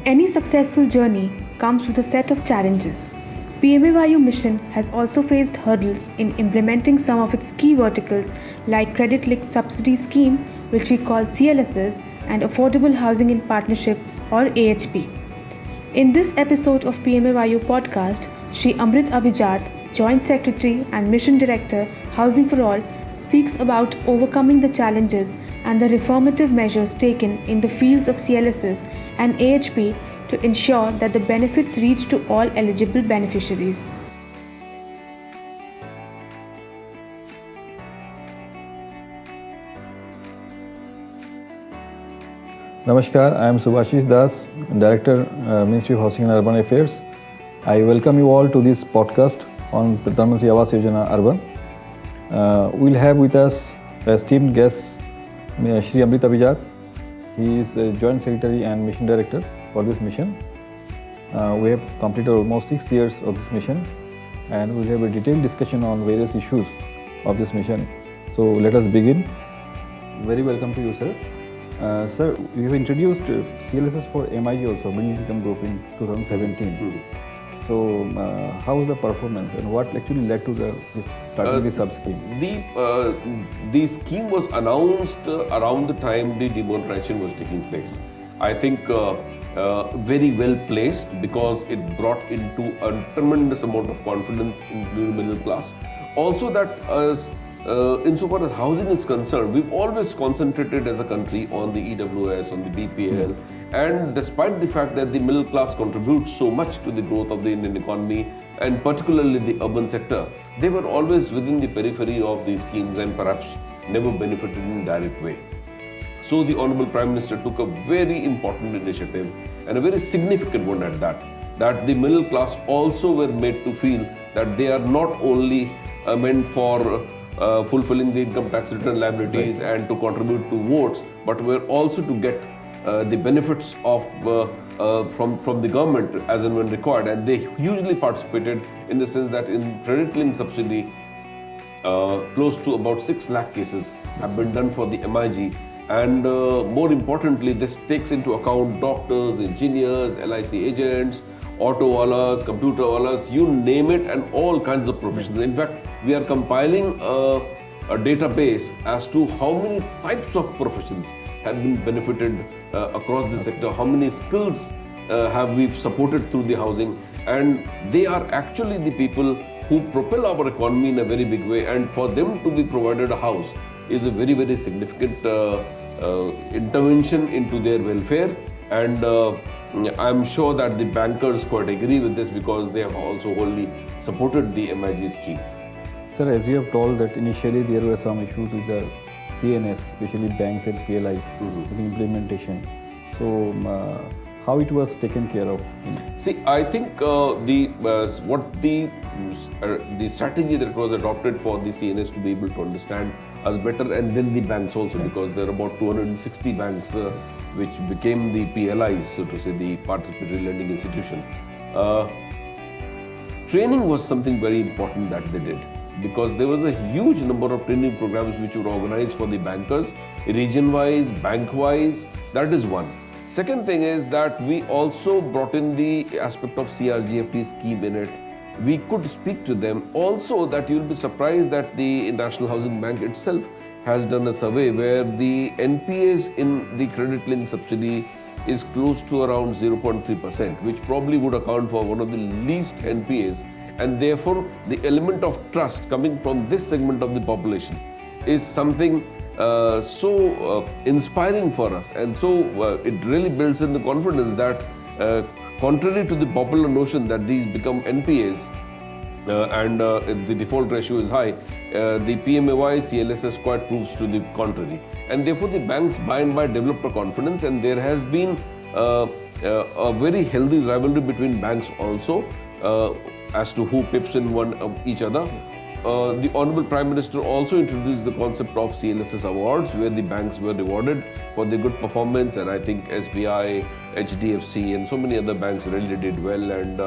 Any successful journey comes with a set of challenges. PMAYU mission has also faced hurdles in implementing some of its key verticals like Credit Linked Subsidy Scheme, which we call CLSS, and Affordable Housing in Partnership or AHP. In this episode of PMAYU podcast, Shri Amrit Abhijat, Joint Secretary and Mission Director, Housing for All, speaks about overcoming the challenges and the reformative measures taken in the fields of CLSS and AHP to ensure that the benefits reach to all eligible beneficiaries. Namaskar, I am Subhashish Das, Director, Ministry of Housing and Urban Affairs. I welcome you all to this podcast on Pradhan Mantri Awas Yojana Urban. We'll have with us esteemed guests, Shri Amrit Abhijat. He is the Joint Secretary and Mission Director for this mission. We have completed almost 6 years of this mission, and we'll have a detailed discussion on various issues of this mission. So let us begin. Very welcome to you, sir. Sir, you have introduced CLSS for MIG also, Middle Income Group, in 2017. So, how was the performance and what actually led to starting the sub-scheme? The scheme was announced around the time the demonetization was taking place. I think very well placed because it brought into a tremendous amount of confidence into the middle class. Also that insofar as housing is concerned, we've always concentrated as a country on the EWS, on the BPL, and despite the fact that the middle class contributes so much to the growth of the Indian economy, and particularly the urban sector, they were always within the periphery of these schemes and perhaps never benefited in a direct way. So the Honorable Prime Minister took a very important initiative, and a very significant one at that the middle class also were made to feel that they are not only meant for fulfilling the income tax return liabilities and to contribute to votes, but were also to get the benefits of from the government as and when required. And they hugely participated in the sense that in credit linked subsidy, close to about 6 lakh cases have been done for the MIG. And more importantly, this takes into account doctors, engineers, LIC agents, auto wallahs, computer wallahs, you name it, and all kinds of professions. In fact, we are compiling a database as to how many types of professions have been benefited across the sector, how many skills have we supported through the housing, and they are actually the people who propel our economy in a very big way, and for them to be provided a house is a very, very significant intervention into their welfare. And I'm sure that the bankers quite agree with this because they have also wholly supported the MIG scheme. Sir, as you have told that initially there were some issues with the CNS, especially banks and PLIs, with the implementation. So, how it was taken care of? See, I think the strategy that was adopted for the CNS to be able to understand us better, and then the banks also, because there are about 260 banks which became the PLIs, so to say, the participatory lending institution. Training was something very important that they did, because there was a huge number of training programs which were organized for the bankers, region-wise, bank-wise. That is one. Second thing is that we also brought in the aspect of CRGFT scheme in it. We could speak to them. Also, that you'll be surprised that the National Housing Bank itself has done a survey where the NPAs in the credit linked subsidy is close to around 0.3%, which probably would account for one of the least NPAs. And therefore, the element of trust coming from this segment of the population is something so inspiring for us. And so it really builds in the confidence that contrary to the popular notion that these become NPAs and the default ratio is high, the PMAY CLSS quite proves to the contrary. And therefore, the banks by and by developed a confidence, and there has been a very healthy rivalry between banks also as to who pips in one of each other. The Honorable Prime Minister also introduced the concept of CLSS awards, where the banks were rewarded for their good performance, and I think SBI, HDFC and so many other banks really did well, and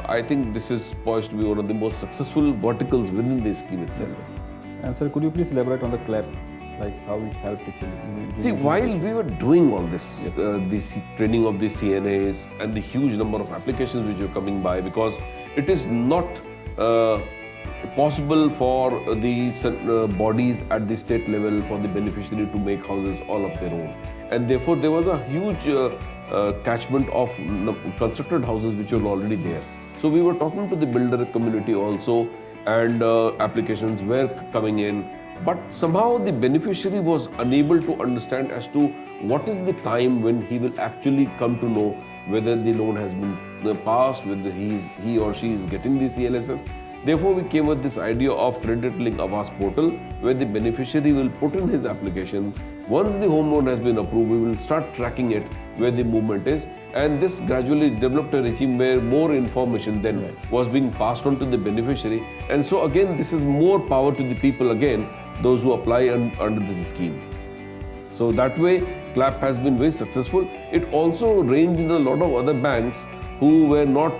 I think this is poised to be one of the most successful verticals within the scheme itself. And sir, could you please elaborate on the CLAP like how it helped actually? See, while we were doing all this, this training of the CNAs and the huge number of applications which were coming by, because it is not possible for the bodies at the state level for the beneficiary to make houses all of their own, and therefore there was a huge catchment of constructed houses which were already there. So we were talking to the builder community also, and applications were coming in, but somehow the beneficiary was unable to understand as to what is the time when he will actually come to know whether the loan has been passed, whether he or she is getting the CLSS. Therefore, we came with this idea of Credit Link Awas portal, where the beneficiary will put in his application. Once the home loan has been approved, we will start tracking it where the movement is, and this gradually developed a regime where more information then was being passed on to the beneficiary. And so again, this is more power to the people again, those who apply under this scheme. So that way, CLAP has been very successful. It also ranged in a lot of other banks who were not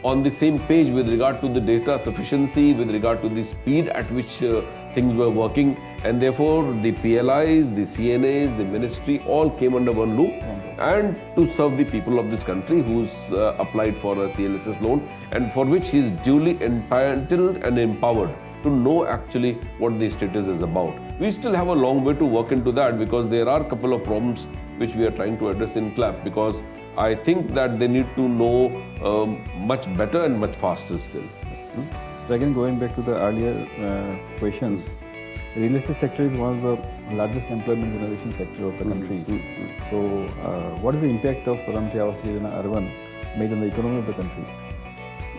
on the same page with regard to the data sufficiency, with regard to the speed at which things were working, and therefore the PLIs, the CNAs, the ministry all came under one roof and to serve the people of this country who's applied for a CLSS loan, and for which he is duly entitled and empowered to know actually what the status is about. We still have a long way to work into that, because there are a couple of problems which we are trying to address in CLAP, because I think that they need to know much better and much faster still. So again, going back to the earlier questions, real estate sector is one of the largest employment generation sector of the country. So what is the impact of Pradhan Mantri Awas Yojana Urban made on the economy of the country?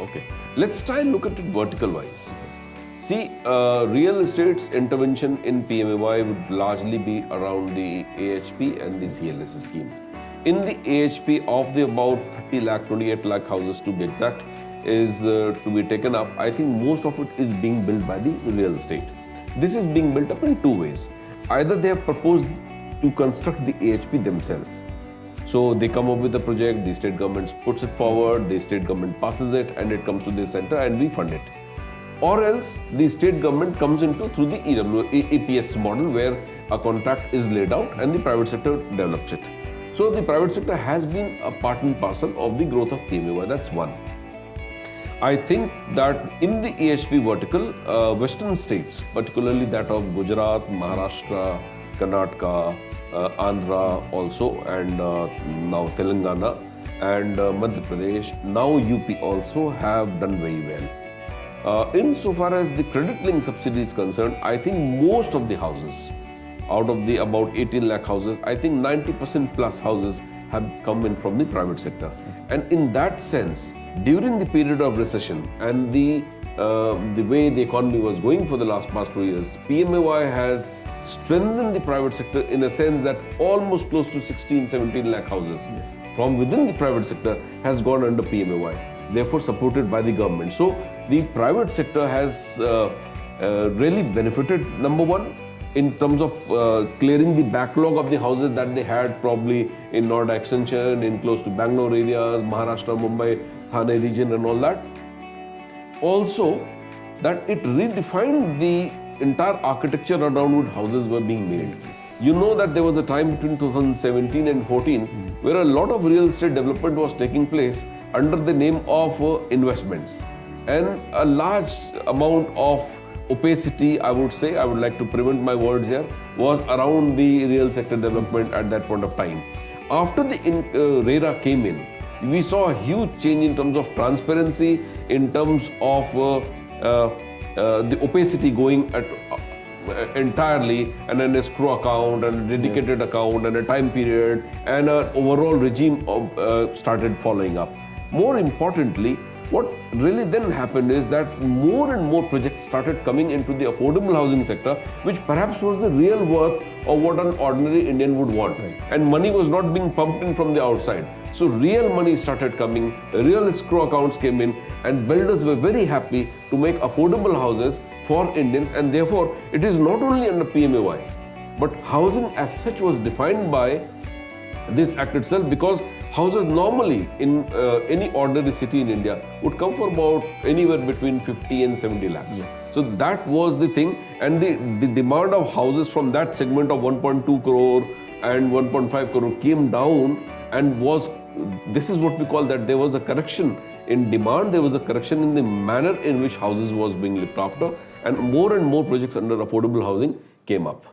Okay, let's try and look at it vertical wise. See, real estate's intervention in PMAY would largely be around the AHP and the CLSS scheme. In the AHP, of the about 30 lakh, 28 lakh houses to be exact, is to be taken up. I think most of it is being built by the real estate. This is being built up in two ways. Either they have proposed to construct the AHP themselves. So they come up with a project, the state government puts it forward, the state government passes it, and it comes to the center and we fund it. Or else the state government comes into through the EPS model, where a contract is laid out and the private sector develops it. So the private sector has been a part and parcel of the growth of PMAY. That's one. I think that in the AHP vertical, western states, particularly that of Gujarat, Maharashtra, Karnataka, Andhra also, and now Telangana and Madhya Pradesh, now UP also have done very well. Insofar as the credit link subsidy is concerned, I think most of the houses, out of the about 18 lakh houses, I think 90% plus houses have come in from the private sector. And in that sense, during the period of recession and the way the economy was going for the past 2 years, PMAY has strengthened the private sector in a sense that almost close to 16, 17 lakh houses from within the private sector has gone under PMAY, therefore supported by the government. So the private sector has really benefited, number one, in terms of clearing the backlog of the houses that they had probably in Noida Extension, in close to Bangalore areas, Maharashtra, Mumbai, Thane region and all that. Also, that it redefined the entire architecture around which houses were being made. You know that there was a time between 2017 and 14 where a lot of real estate development was taking place under the name of investments, and a large amount of opacity, I would say, I would like to prevent my words here, was around the real sector development at that point of time. After the RERA came in, we saw a huge change in terms of transparency, in terms of the opacity going at entirely, and an escrow account and a dedicated account and a time period, and an overall regime started following up. More importantly, what really then happened is that more and more projects started coming into the affordable housing sector, which perhaps was the real worth of what an ordinary Indian would want. And money was not being pumped in from the outside. So real money started coming, real escrow accounts came in, and builders were very happy to make affordable houses for Indians, and therefore it is not only under PMAY, but housing as such was defined by this act itself, because houses normally in any ordinary city in India would come for about anywhere between 50 and 70 lakhs. So that was the thing, and the demand of houses from that segment of 1.2 crore and 1.5 crore came down, and this is what we call that there was a correction in demand, there was a correction in the manner in which houses was being looked after, and more projects under affordable housing came up.